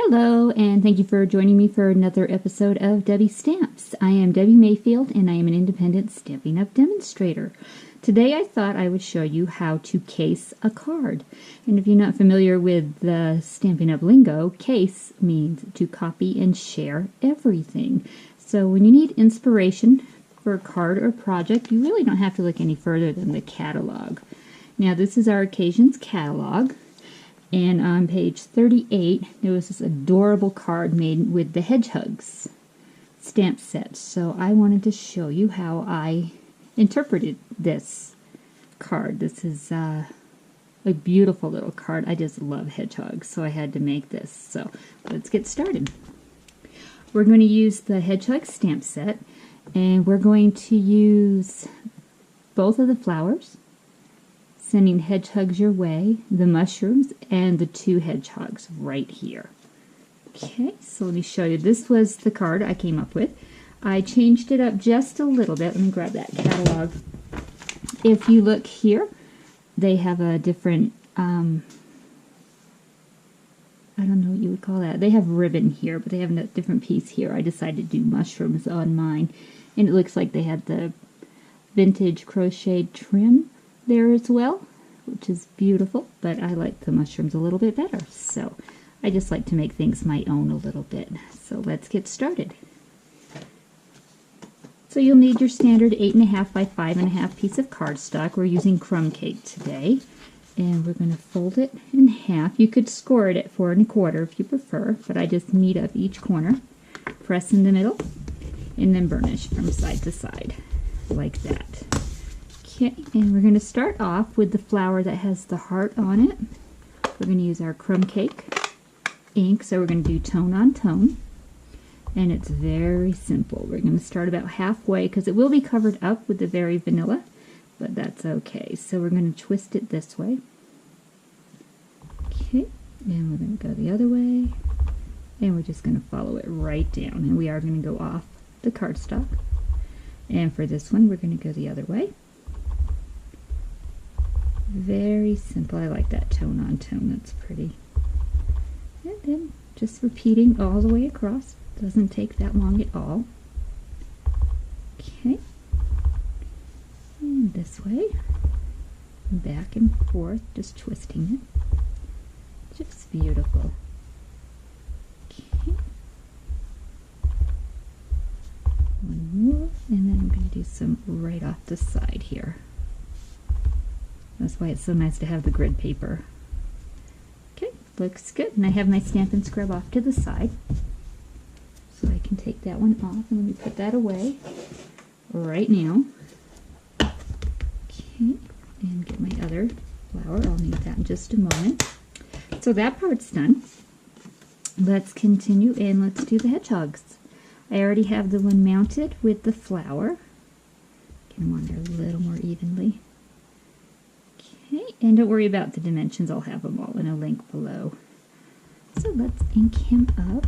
Hello, and thank you for joining me for another episode of Debi Stamps. I am Debbie Mayfield, and I am an independent Stampin' Up! Demonstrator. Today I thought I would show you how to case a card. And if you're not familiar with the Stampin' Up! Lingo, case means to copy and share everything. So when you need inspiration for a card or project, you really don't have to look any further than the catalog. Now this is our Occasions catalog. And on page 38, there was this adorable card made with the Hedgehugs Stamp Set. So I wanted to show you how I interpreted this card. This is a beautiful little card. I just love hedgehogs, so I had to make this. So let's get started. We're going to use the Hedgehugs Stamp Set, and we're going to use both of the flowers, sending hedgehogs your way, the mushrooms, and the two hedgehogs right here. Okay, so let me show you. This was the card I came up with. I changed it up just a little bit. Let me grab that catalog. If you look here, they have a different, I don't know what you would call that. They have ribbon here, but they have a different piece here. I decided to do mushrooms on mine, and it looks like they had the vintage crocheted trim there as well, which is beautiful, but I like the mushrooms a little bit better. So I just like to make things my own a little bit. So let's get started. So you'll need your standard 8.5 by 5.5 piece of cardstock. We're using Crumb Cake today, and we're going to fold it in half. You could score it at 4 1/4 if you prefer, but I just meet up each corner, press in the middle, and then burnish from side to side like that. Okay, and we're going to start off with the flower that has the heart on it. We're going to use our Crumb Cake ink, so we're going to do tone on tone. And it's very simple. We're going to start about halfway because it will be covered up with the very vanilla, but that's okay. So we're going to twist it this way. Okay, and we're going to go the other way. And we're just going to follow it right down. And we are going to go off the cardstock. And for this one, we're going to go the other way. Very simple. I like that tone on tone. That's pretty. And then just repeating all the way across. Doesn't take that long at all. Okay. And this way. Back and forth, just twisting it. Just beautiful. Okay. One more, and then I'm going to do some right off the side here. That's why it's so nice to have the grid paper. Okay, looks good. And I have my Stampin' Scrub off to the side. So I can take that one off, and let me put that away right now. Okay, and get my other flower. I'll need that in just a moment. So that part's done. Let's continue, and let's do the hedgehogs. I already have the one mounted with the flower. Get them on there a little more evenly. Okay, and don't worry about the dimensions. I'll have them all in a link below. So let's ink him up.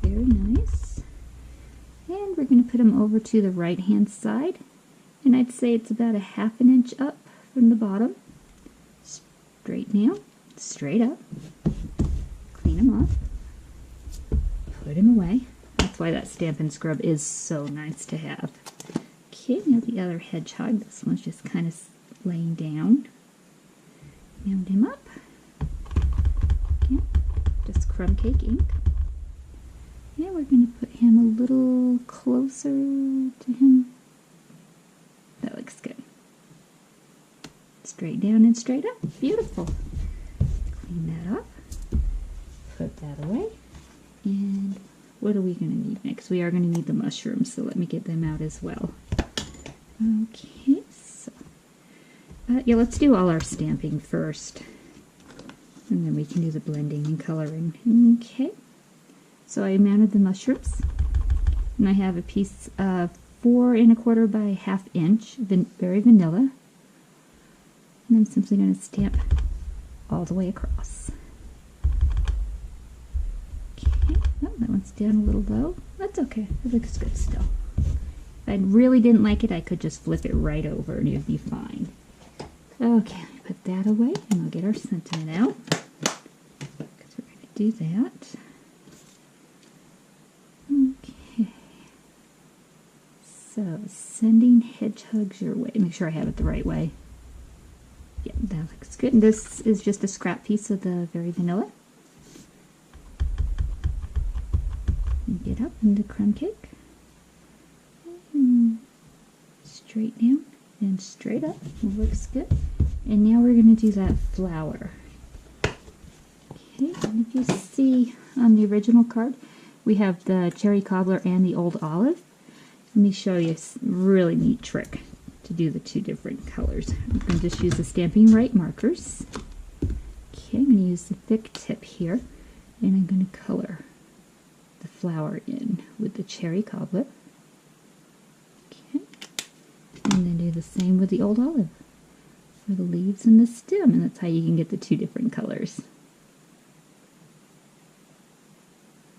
Very nice. And we're going to put him over to the right hand side. And I'd say it's about a 1/2 inch up from the bottom. Straight now. Straight up. Clean him off. Put him away. That's why that Stampin' Scrub is so nice to have. Okay, now the other hedgehog. This one's just kind of laying down. Round him up. Okay, just Crumb Cake ink. Yeah, we're going to put him a little closer to him. That looks good. Straight down and straight up. Beautiful. Clean that up. Put that away. And what are we going to need next? We are going to need the mushrooms, so let me get them out as well. Okay, so yeah, let's do all our stamping first, and then we can do the blending and coloring. Okay, so I mounted the mushrooms, and I have a piece of 4 1/4 by 1/2 inch, very vanilla, and I'm simply going to stamp all the way across. Okay, oh, that one's down a little low. That's okay, it looks good still. If I really didn't like it, I could just flip it right over and it'd be fine. Okay, put that away, and I'll get our sentiment out, because we're going to do that. So, sending hedgehugs your way. Make sure I have it the right way. Yeah, that looks good. And this is just a scrap piece of the Very Vanilla. And get up into crumb cake. And straight down and straight up. Looks good. And now we're going to do that flower. Okay, and if you see on the original card, we have the cherry cobbler and the old olive. Let me show you a really neat trick to do the two different colors. I'm going to just use the Stampin' Right markers. Okay, I'm going to use the thick tip here, and I'm going to color the flower in with the cherry cobbler. Okay, and then do the same with the old olive for the leaves and the stem, and that's how you can get the two different colors.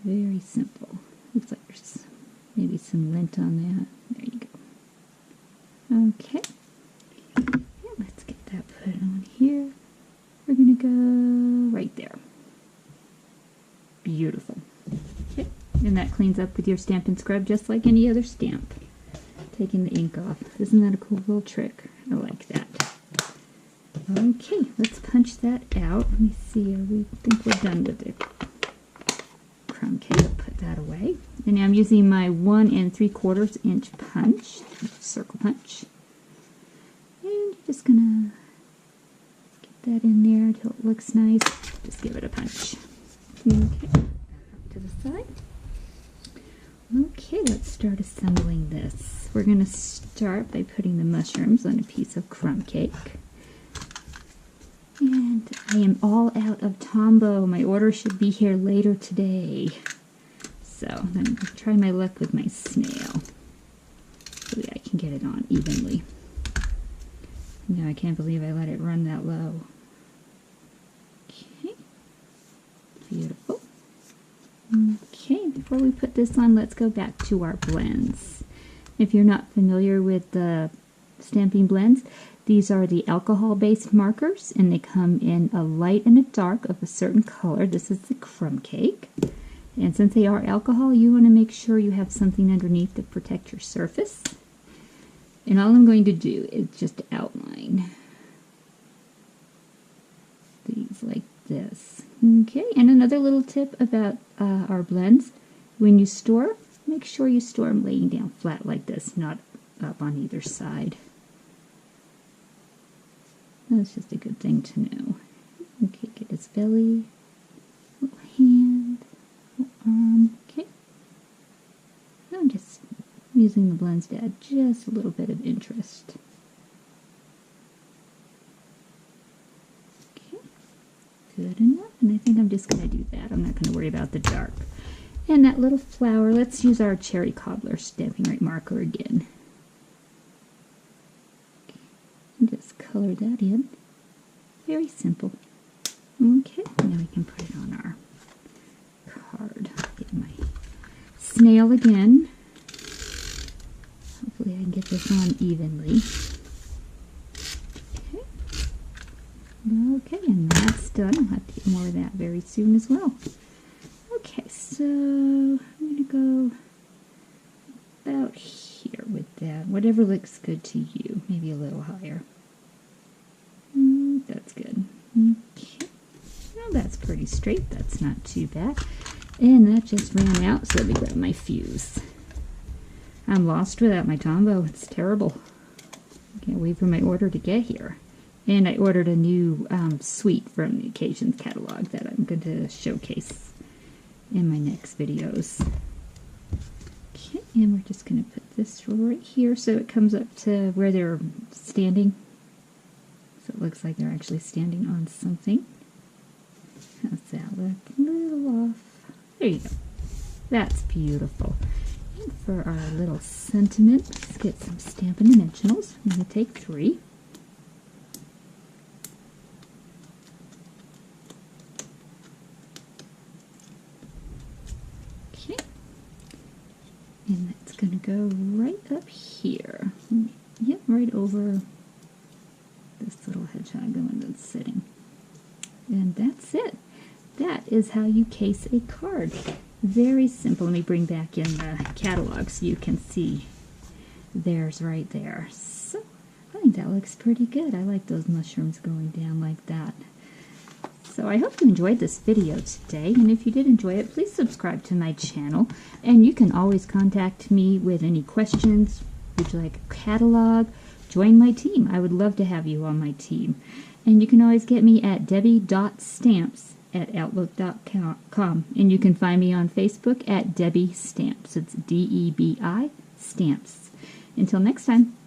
Very simple. Looks like there's maybe some lint on that. There you go. Okay. Yeah, let's get that put on here. We're going to go right there. Beautiful. Okay. And that cleans up with your Stampin' Scrub just like any other stamp. Taking the ink off. Isn't that a cool little trick? I like that. Okay, let's punch that out. Let me see. I think we're done with it. Crumb cake. I'll put that away. And now I'm using my 1 3/4 inch punch, circle punch. And just gonna get that in there until it looks nice. Just give it a punch. Okay, to the side. Okay, let's start assembling this. We're gonna start by putting the mushrooms on a piece of crumb cake. And I am all out of Tombow. My order should be here later today. So I'm going to try my luck with my snail. So I can get it on evenly. No, I can't believe I let it run that low. Okay. Beautiful. Okay, before we put this on, let's go back to our blends. If you're not familiar with the stamping blends, these are the alcohol-based markers, and they come in a light and a dark of a certain color. This is the crumb cake. And since they are alcohol, you want to make sure you have something underneath to protect your surface. And all I'm going to do is just outline these like this. Okay, and another little tip about our blends. When you store, make sure you store them laying down flat like this, not up on either side. That's just a good thing to know. Okay, get his belly, little hand, little arm. Okay. Now I'm just using the blends to add just a little bit of interest. Okay, good enough. And I think I'm just going to do that. I'm not going to worry about the dark. And that little flower, let's use our cherry cobbler Stampin' Right marker again. And just color that in. Very simple. Okay, now we can put it on our card. Get my snail again. Hopefully I can get this on evenly. Okay. Okay, and that's done. I'll have to get more of that very soon as well. Okay, so I'm going to go about here with that. Whatever looks good to you. Maybe a little higher. That's good. Okay. Well, that's pretty straight. That's not too bad. And that just ran out, so let me grab my fuse. I'm lost without my Tombow. It's terrible. Can't wait for my order to get here. And I ordered a new suite from the Occasions catalog that I'm going to showcase in my next videos. Okay, and we're just going to put this right here so it comes up to where they're standing. So it looks like they're actually standing on something. How's that look? A little off. There you go. That's beautiful. And for our little sentiment, let's get some Stampin' Dimensionals. I'm going to take 3. Okay. And that's going to go right up here. Yep, right over this little hedgehog, the one that's sitting. And that's it. That is how you case a card. Very simple. Let me bring back in the catalog so you can see theirs right there. So I think that looks pretty good. I like those mushrooms going down like that. So I hope you enjoyed this video today, and if you did enjoy it, please subscribe to my channel, and you can always contact me with any questions. Would you like a catalog? Join my team. I would love to have you on my team. And you can always get me at debi.stamps@outlook.com, and you can find me on Facebook at Debi Stamps. It's Debi Stamps. Until next time.